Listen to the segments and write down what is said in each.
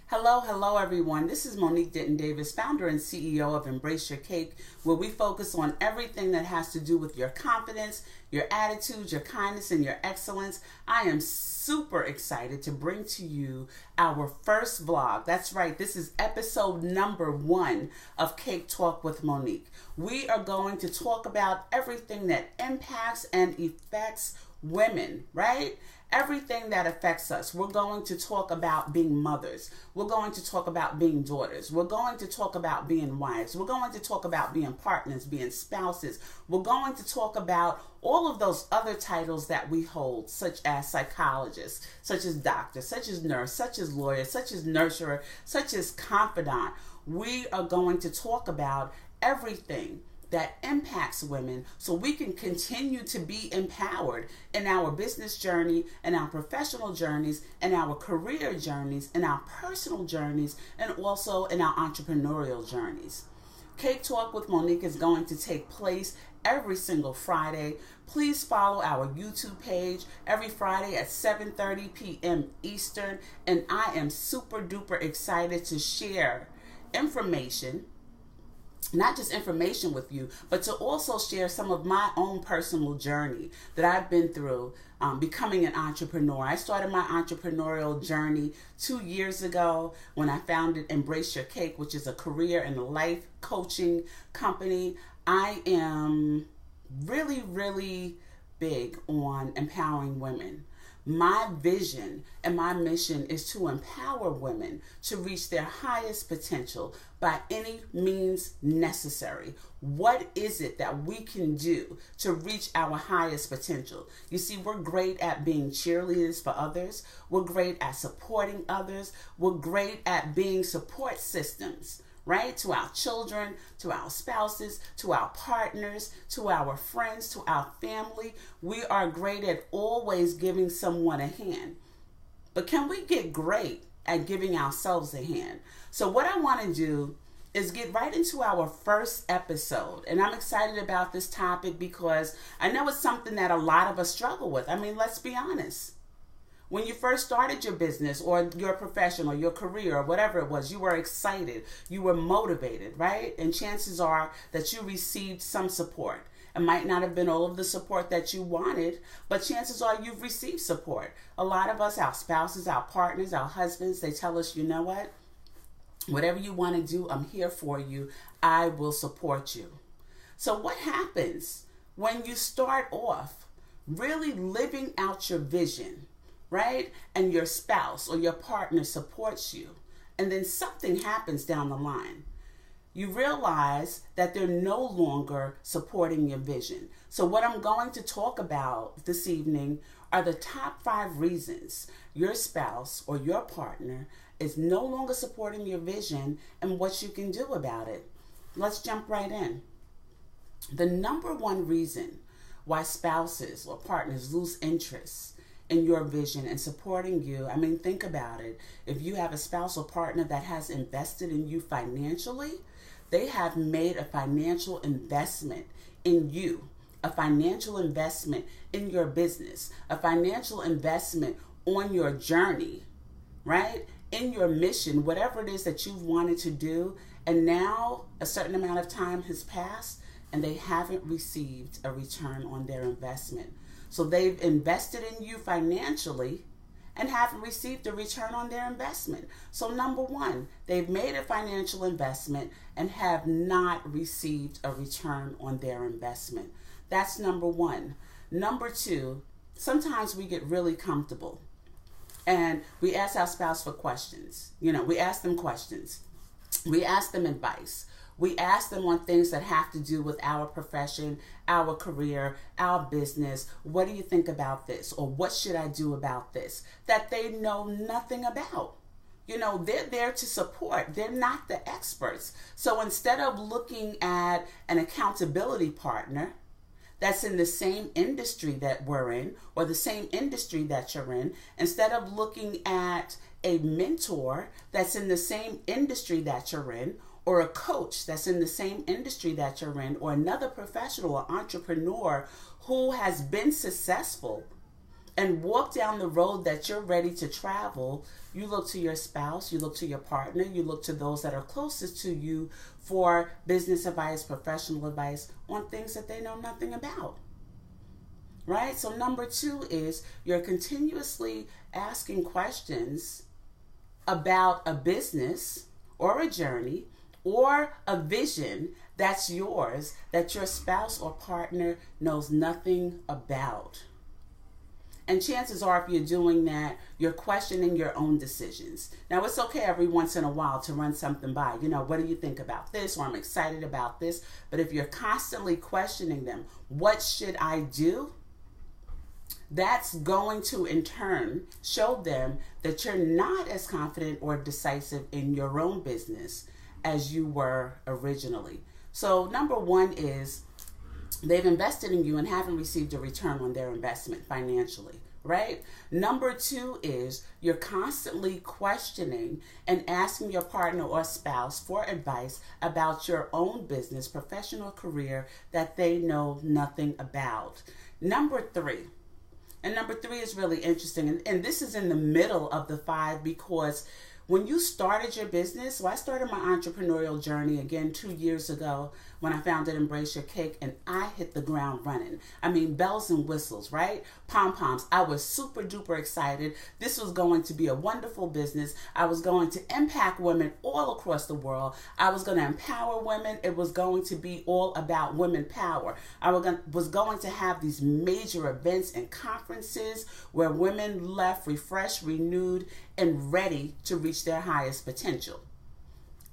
Hello everyone. This is Monique Denton-Davis, founder and CEO of Embrace Your Cake, where we focus on everything that has to do with your confidence, your attitude, your kindness, and your excellence. I am super excited to bring to you our first vlog. That's right, this is episode number 1 of Cake Talk with Monique. We are going to talk about everything that impacts and affects women, right? Everything that affects us. We're going to talk about being mothers. We're going to talk about being daughters. We're going to talk about being wives. We're going to talk about being partners, being spouses. We're going to talk about all of those other titles that we hold, such as psychologists, such as doctor, such as nurse, such as lawyer, such as nurturer, such as confidant. We are going to talk about everything that impacts women so we can continue to be empowered in our business journey, in our professional journeys, in our career journeys, in our personal journeys, and also in our entrepreneurial journeys. Cake Talk with Monique is going to take place every single Friday. Please follow our YouTube page every Friday at 7:30 p.m. Eastern, and I am super duper excited to share information, not just information with you, but to also share some of my own personal journey that I've been through becoming an entrepreneur. I started my entrepreneurial journey 2 years ago when I founded Embrace Your Cake, which is a career and life coaching company. I am really big on empowering women. My vision and my mission is to empower women to reach their highest potential by any means necessary. What is it that we can do to reach our highest potential? You see, we're great at being cheerleaders for others. We're great at supporting others. We're great at being support systems, right? To our children, to our spouses, to our partners, to our friends, to our family. We are great at always giving someone a hand. But can we get great at giving ourselves a hand? So what I want to do is get right into our first episode. And I'm excited about this topic because I know it's something that a lot of us struggle with. I mean, let's be honest. When you first started your business or your profession or your career or whatever it was, you were excited, you were motivated, right? And chances are that you received some support. It might not have been all of the support that you wanted, but chances are you've received support. A lot of us, our spouses, our partners, our husbands, they tell us, you know what? Whatever you want to do, I'm here for you. I will support you. So what happens when you start off really living out your vision, right? And your spouse or your partner supports you, and then something happens down the line. You realize that they're no longer supporting your vision. So what I'm going to talk about this evening are the top 5 reasons your spouse or your partner is no longer supporting your vision and what you can do about it. Let's jump right in. The number 1 reason why spouses or partners lose interest in your vision and supporting you, I mean, think about it. If you have a spouse or partner that has invested in you financially, they have made a financial investment in you, a financial investment in your business, a financial investment on your journey, right? In your mission, whatever it is that you've wanted to do, and now a certain amount of time has passed and they haven't received a return on their investment. So they've invested in you financially and haven't received a return on their investment. So number 1, they've made a financial investment and have not received a return on their investment. That's number 1. Number 2, sometimes we get really comfortable and we ask our spouse for questions. You know, we ask them questions. We ask them advice. We ask them on things that have to do with our profession, our career, our business. What do you think about this? Or what should I do about this? That they know nothing about. You know, they're there to support. They're not the experts. So instead of looking at an accountability partner that's in the same industry that we're in or the same industry that you're in, instead of looking at a mentor that's in the same industry that you're in, or a coach that's in the same industry that you're in, or another professional or entrepreneur who has been successful and walk down the road that you're ready to travel, you look to your spouse, you look to your partner, you look to those that are closest to you for business advice, professional advice on things that they know nothing about. Right? So number 2 is you're continuously asking questions about a business or a journey or a vision that's yours that your spouse or partner knows nothing about. And chances are, if you're doing that, you're questioning your own decisions. Now, it's okay every once in a while to run something by. What do you think about this? Or I'm excited about this. But if you're constantly questioning them, what should I do? That's going to, in turn, show them that you're not as confident or decisive in your own business as you were originally. So number 1 is they've invested in you and haven't received a return on their investment financially, right? Number 2 is you're constantly questioning and asking your partner or spouse for advice about your own business, professional career that they know nothing about. Number 3 is really interesting, and this is in the middle of the 5 because when you started your business, so I started my entrepreneurial journey again 2 years ago when I founded Embrace Your Cake, and I hit the ground running. I mean, bells and whistles, right? Pom-poms. I was super duper excited. This was going to be a wonderful business. I was going to impact women all across the world. I was going to empower women. It was going to be all about women power. I was going to have these major events and conferences where women left refreshed, renewed, and ready to reach their highest potential.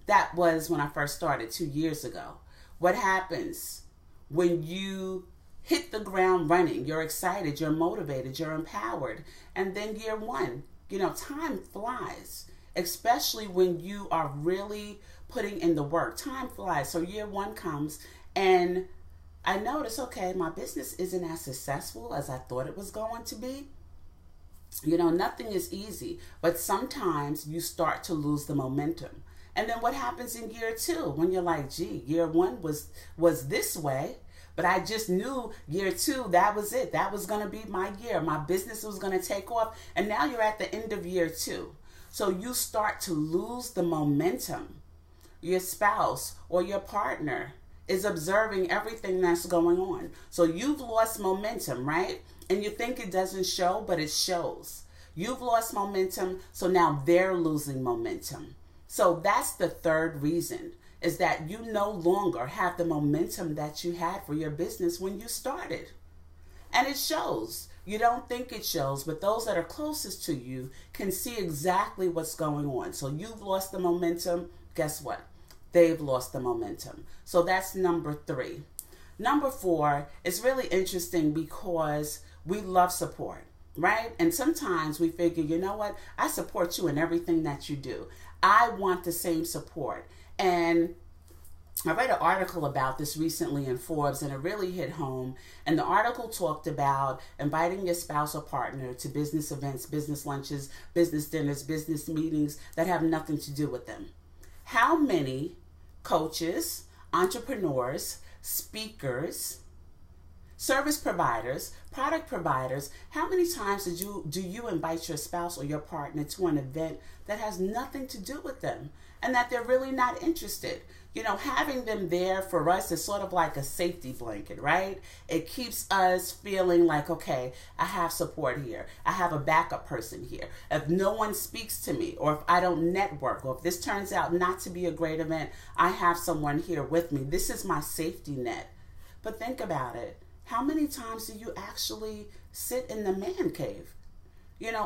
That was when I first started 2 years ago. What happens when you hit the ground running? You're excited, you're motivated, you're empowered. And then year 1, time flies, especially when you are really putting in the work. Time flies. So year 1 comes and I notice, okay, my business isn't as successful as I thought it was going to be. Nothing is easy, but sometimes you start to lose the momentum. And then what happens in year 2 when you're like, gee, year 1 was this way, but I just knew year 2, that was it. That was going to be my year. My business was going to take off. And now you're at the end of year 2. So you start to lose the momentum. Your spouse or your partner is observing everything that's going on. So you've lost momentum, right? And you think it doesn't show, but it shows. You've lost momentum, so now they're losing momentum. So that's the 3rd reason, is that you no longer have the momentum that you had for your business when you started. And it shows. You don't think it shows, but those that are closest to you can see exactly what's going on. So you've lost the momentum. Guess what? They've lost the momentum. So that's number 3. Number 4 is really interesting because we love support, right? And sometimes we figure, you know what? I support you in everything that you do. I want the same support. And I read an article about this recently in Forbes, and it really hit home. And the article talked about inviting your spouse or partner to business events, business lunches, business dinners, business meetings that have nothing to do with them. How many coaches, entrepreneurs, speakers, service providers, product providers, how many times do you invite your spouse or your partner to an event that has nothing to do with them and that they're really not interested? Having them there for us is sort of like a safety blanket, right? It keeps us feeling like, okay, I have support here. I have a backup person here. If no one speaks to me, or if I don't network, or if this turns out not to be a great event, I have someone here with me. This is my safety net. But think about it. How many times do you actually sit in the man cave?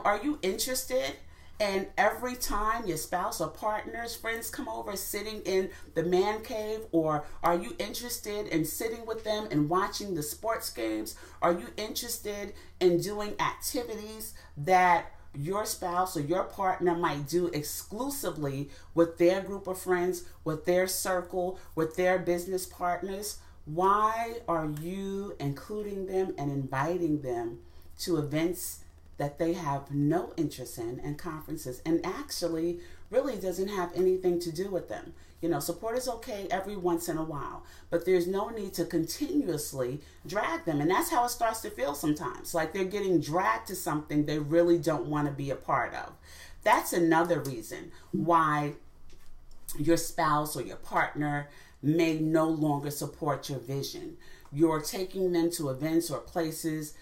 Are you interested? And every time your spouse or partners, friends come over sitting in the man cave, or are you interested in sitting with them and watching the sports games? Are you interested in doing activities that your spouse or your partner might do exclusively with their group of friends, with their circle, with their business partners? Why are you including them and inviting them to events that they have no interest in and conferences, and actually really doesn't have anything to do with them. Support is okay every once in a while, but there's no need to continuously drag them. And that's how it starts to feel sometimes, like they're getting dragged to something they really don't want to be a part of. That's another reason why your spouse or your partner may no longer support your vision. You're taking them to events or places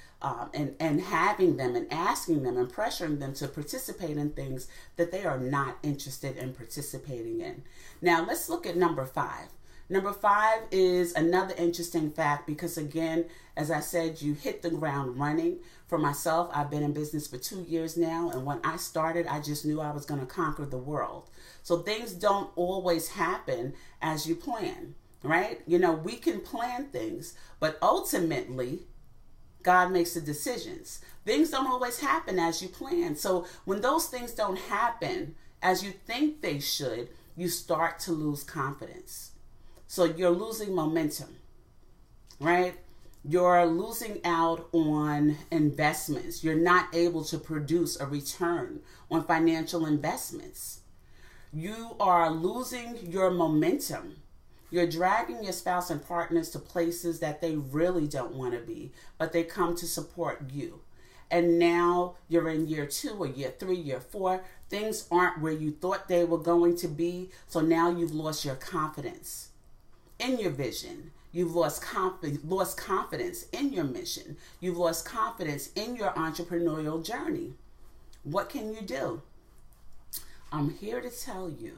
and having them and asking them and pressuring them to participate in things that they are not interested in participating in. Now, let's look at number 5. Number 5 is another interesting fact because, again, as I said, you hit the ground running. For myself, I've been in business for 2 years now, and when I started, I just knew I was going to conquer the world. So things don't always happen as you plan, right? We can plan things, but ultimately, God makes the decisions. Things don't always happen as you plan. So when those things don't happen as you think they should, you start to lose confidence. So you're losing momentum, right? You're losing out on investments. You're not able to produce a return on financial investments. You are losing your momentum. You're dragging your spouse and partners to places that they really don't want to be, but they come to support you. And now you're in year 2 or year 3, year 4. Things aren't where you thought they were going to be. So now you've lost your confidence in your vision. You've lost confidence in your mission. You've lost confidence in your entrepreneurial journey. What can you do? I'm here to tell you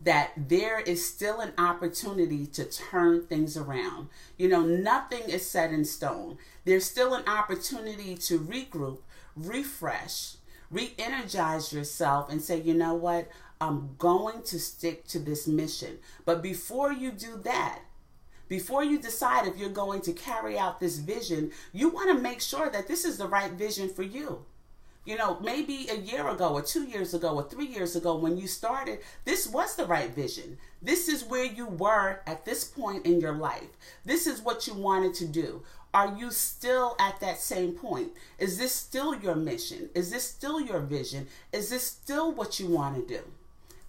that there is still an opportunity to turn things around. Nothing is set in stone. There's still an opportunity to regroup, refresh, re-energize yourself and say, you know what? I'm going to stick to this mission. But before you do that, before you decide if you're going to carry out this vision, you want to make sure that this is the right vision for you. Maybe a year ago or 2 years ago or 3 years ago when you started, this was the right vision. This is where you were at this point in your life. This is what you wanted to do. Are you still at that same point? Is this still your mission? Is this still your vision? Is this still what you want to do?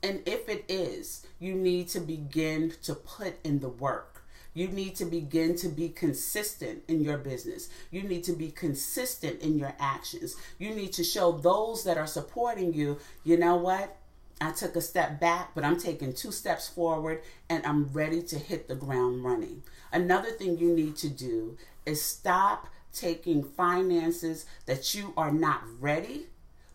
And if it is, you need to begin to put in the work. You need to begin to be consistent in your business. You need to be consistent in your actions. You need to show those that are supporting you, you know what? I took a step back, but I'm taking 2 steps forward and I'm ready to hit the ground running. Another thing you need to do is stop taking finances that you are not ready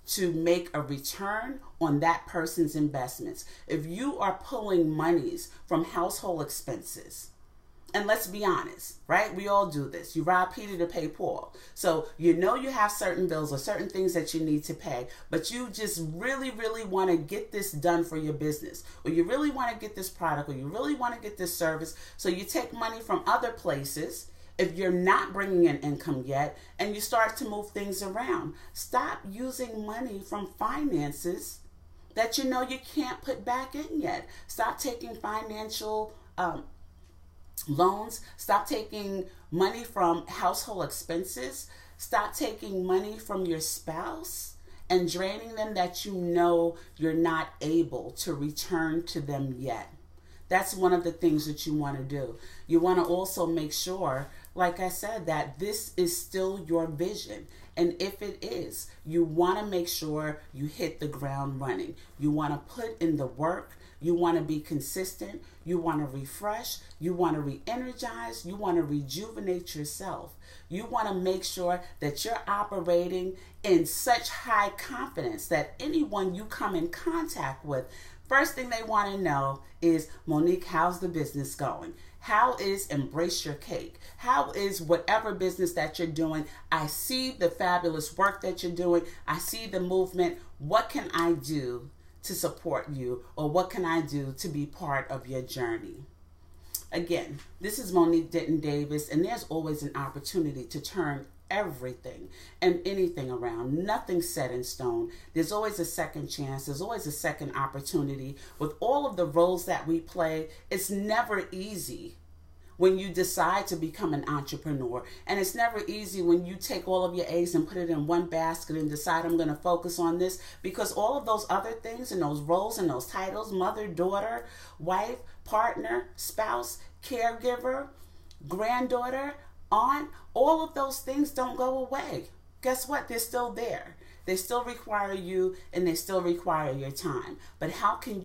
to make a return on that person's investments. If you are pulling monies from household expenses, and let's be honest, right? We all do this. You rob Peter to pay Paul. So you have certain bills or certain things that you need to pay, but you just really, really want to get this done for your business, or you really want to get this product, or you really want to get this service. So you take money from other places if you're not bringing in income yet, and you start to move things around. Stop using money from finances that you can't put back in yet. Stop taking financial loans. Stop taking money from household expenses. Stop taking money from your spouse and draining them that you're not able to return to them yet. That's one of the things that you want to do. You want to also make sure, like I said, that this is still your vision. And if it is, you want to make sure you hit the ground running. You want to put in the work. You want to be consistent. You want to refresh. You want to re-energize. You want to rejuvenate yourself. You want to make sure that you're operating in such high confidence that anyone you come in contact with, first thing they want to know is, Monique, how's the business going? How is Embrace Your Cake? How is whatever business that you're doing? I see the fabulous work that you're doing. I see the movement. What can I do to support you, or what can I do to be part of your journey? Again, this is Monique Denton-Davis, and there's always an opportunity to turn everything and anything around. Nothing's set in stone. There's always a second chance. There's always a second opportunity. With all of the roles that we play, it's never easy when you decide to become an entrepreneur. And it's never easy when you take all of your eggs and put it in one basket and decide I'm going to focus on this, because all of those other things and those roles and those titles, mother, daughter, wife, partner, spouse, caregiver, granddaughter, aunt, all of those things don't go away. Guess what? They're still there. They still require you, and they still require your time. But how can